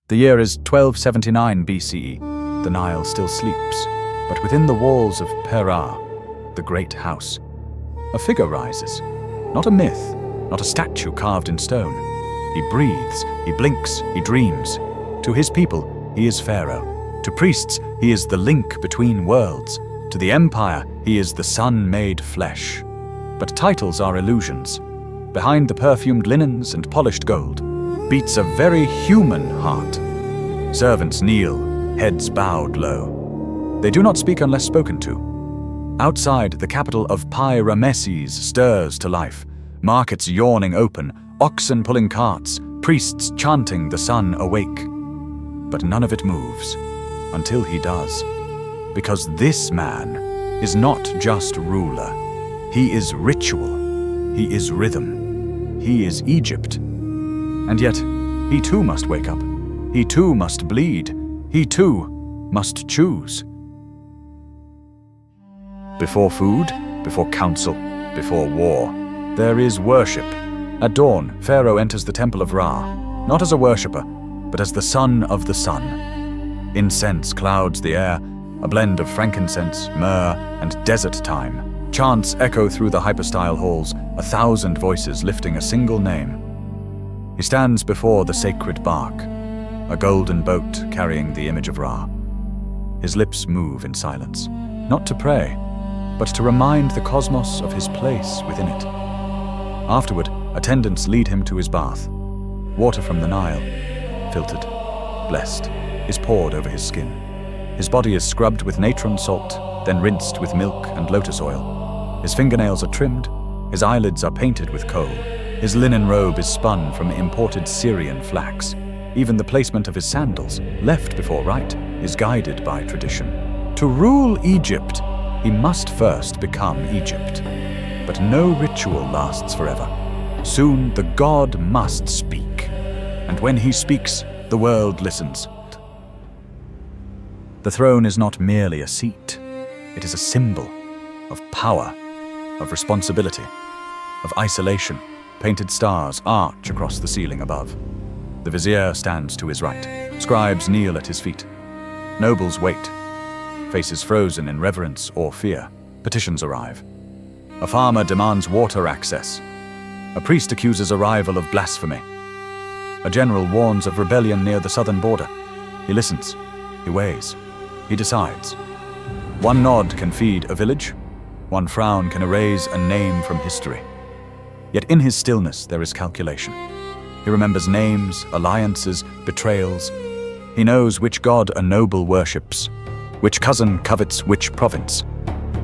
The year is 1279 BCE. The Nile still sleeps, but within the walls of Pharaoh, the great house, a figure rises. Not a myth, not a statue carved in stone. He breathes, he blinks, he dreams. To his people, he is Pharaoh. To priests, he is the link between worlds. To the empire, he is the sun made flesh. But titles are illusions. Behind the perfumed linens and polished gold beats a very human heart. Servants kneel, heads bowed low. They do not speak unless spoken to. Outside, the capital of Pi-Ramesses stirs to life. Markets yawning open, oxen pulling carts, priests chanting the sun awake. But none of it moves, until he does. Because this man is not just ruler. He is ritual. He is rhythm. He is Egypt. And yet, he too must wake up. He too must bleed. He too must choose. Before food, before counsel, before war, there is worship. At dawn, Pharaoh enters the temple of Ra, not as a worshipper, but as the son of the sun. Incense clouds the air, a blend of frankincense, myrrh, and desert thyme. Chants echo through the hypostyle halls, 1,000 voices lifting a single name. He stands before the sacred bark, a golden boat carrying the image of Ra. His lips move in silence, not to pray, but to remind the cosmos of his place within it. Afterward, attendants lead him to his bath. Water from the Nile, filtered, blessed, is poured over his skin. His body is scrubbed with natron salt, then rinsed with milk and lotus oil. His fingernails are trimmed, his eyelids are painted with kohl. His linen robe is spun from imported Syrian flax. Even the placement of his sandals, left before rite, is guided by tradition. To rule Egypt, he must first become Egypt. But no ritual lasts forever. Soon the god must speak. And when he speaks, the world listens. The throne is not merely a seat. It is a symbol of power, of responsibility, of isolation. Painted stars arch across the ceiling above. The vizier stands to his right. Scribes kneel at his feet. Nobles wait, faces frozen in reverence or fear. Petitions arrive. A farmer demands water access. A priest accuses a rival of blasphemy. A general warns of rebellion near the southern border. He listens. He weighs. He decides. One nod can feed a village. One frown can erase a name from history. Yet in his stillness there is calculation. He remembers names, alliances, betrayals. He knows which god a noble worships, which cousin covets which province.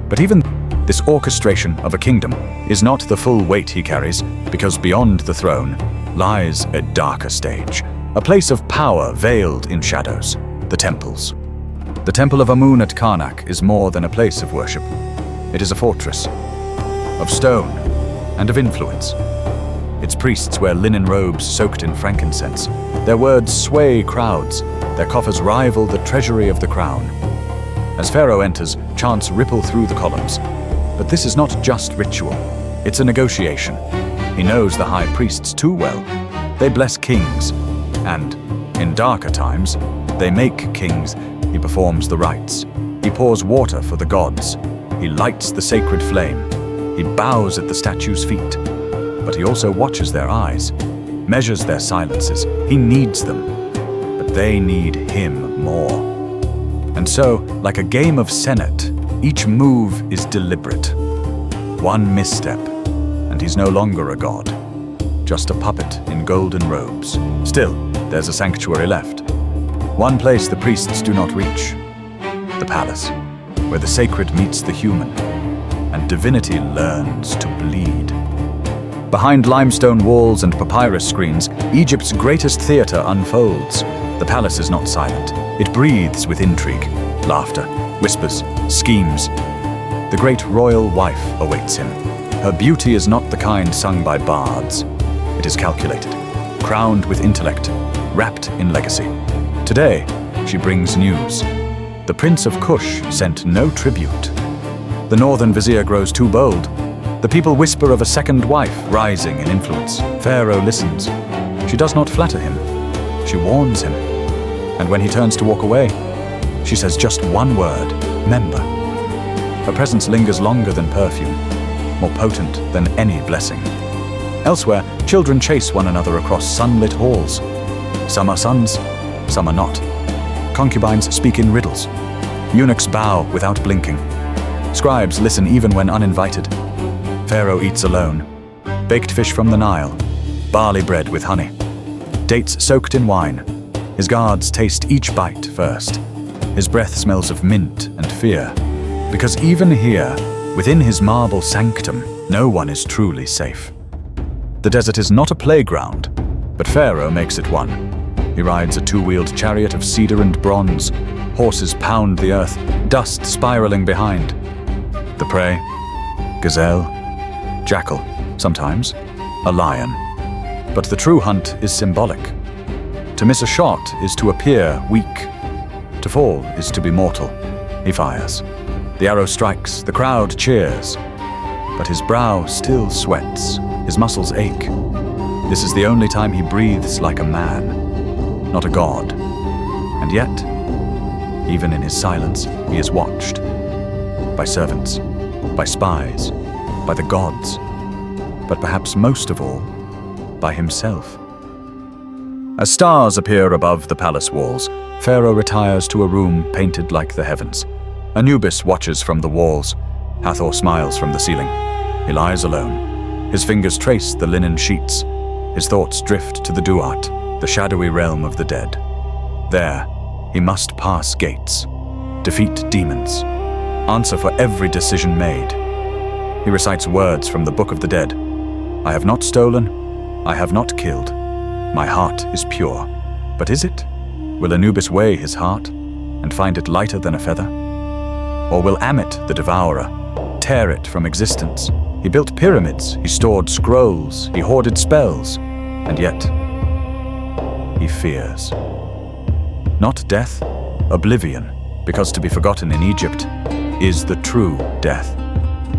But even this orchestration of a kingdom is not the full weight he carries, because beyond the throne lies a darker stage, a place of power veiled in shadows, the temples. The temple of Amun at Karnak is more than a place of worship. It is a fortress, of stone and of influence. Its priests wear linen robes soaked in frankincense. Their words sway crowds. Their coffers rival the treasury of the crown. As Pharaoh enters, chants ripple through the columns. But this is not just ritual. It's a negotiation. He knows the high priests too well. They bless kings, and, in darker times, they make kings. He performs the rites. He pours water for the gods. He lights the sacred flame. He bows at the statue's feet. But he also watches their eyes, measures their silences. He needs them, but they need him more. And so, like a game of Senate, each move is deliberate. One misstep, and he's no longer a god, just a puppet in golden robes. Still, there's a sanctuary left. One place the priests do not reach. The palace, where the sacred meets the human, and divinity learns to bleed. Behind limestone walls and papyrus screens, Egypt's greatest theater unfolds. The palace is not silent. It breathes with intrigue, laughter, whispers, schemes. The great royal wife awaits him. Her beauty is not the kind sung by bards. It is calculated, crowned with intellect, wrapped in legacy. Today, she brings news. The Prince of Kush sent no tribute. The northern vizier grows too bold. The people whisper of a second wife rising in influence. Pharaoh listens. She does not flatter him. She warns him. And when he turns to walk away, she says just one word, member. Her presence lingers longer than perfume, more potent than any blessing. Elsewhere, children chase one another across sunlit halls. Some are sons, some are not. Concubines speak in riddles. Eunuchs bow without blinking. Scribes listen even when uninvited. Pharaoh eats alone. Baked fish from the Nile, barley bread with honey, dates soaked in wine. His guards taste each bite first. His breath smells of mint and fear. Because even here, within his marble sanctum, no one is truly safe. The desert is not a playground, but Pharaoh makes it one. He rides a two-wheeled chariot of cedar and bronze. Horses pound the earth, dust spiraling behind. The prey, gazelle, jackal, sometimes a lion. But the true hunt is symbolic. To miss a shot is to appear weak. To fall is to be mortal. He fires. The arrow strikes, the crowd cheers. But his brow still sweats, his muscles ache. This is the only time he breathes like a man, not a god. And yet, even in his silence, he is watched. By servants, by spies, by the gods, but perhaps most of all, by himself. As stars appear above the palace walls, Pharaoh retires to a room painted like the heavens. Anubis watches from the walls. Hathor smiles from the ceiling. He lies alone. His fingers trace the linen sheets. His thoughts drift to the Duat, the shadowy realm of the dead. There, he must pass gates, defeat demons, answer for every decision made. He recites words from the Book of the Dead. I have not stolen, I have not killed. My heart is pure. But is it? Will Anubis weigh his heart and find it lighter than a feather? Or will Amit, the devourer, tear it from existence? He built pyramids, he stored scrolls, he hoarded spells, and yet he fears. Not death, oblivion, because to be forgotten in Egypt is the true death.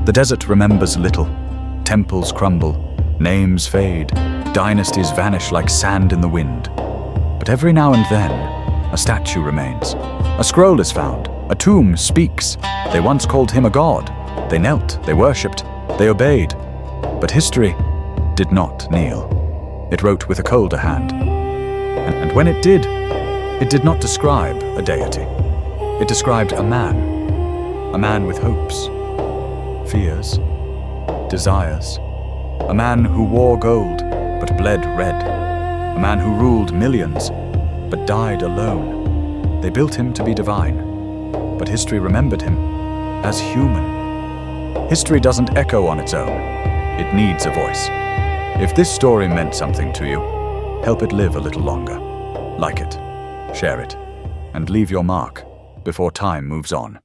The desert remembers little. Temples crumble, names fade, dynasties vanish like sand in the wind. But every now and then, a statue remains. A scroll is found, a tomb speaks. They once called him a god. They knelt, they worshipped, they obeyed. But history did not kneel. It wrote with a colder hand. And when it did not describe a deity. It described a man with hopes, fears, desires, a man who wore gold but bled red, a man who ruled millions but died alone. They built him to be divine, but history remembered him as human. History doesn't echo on its own. It needs a voice. If this story meant something to you, help it live a little longer. Like it, share it, and leave your mark before time moves on.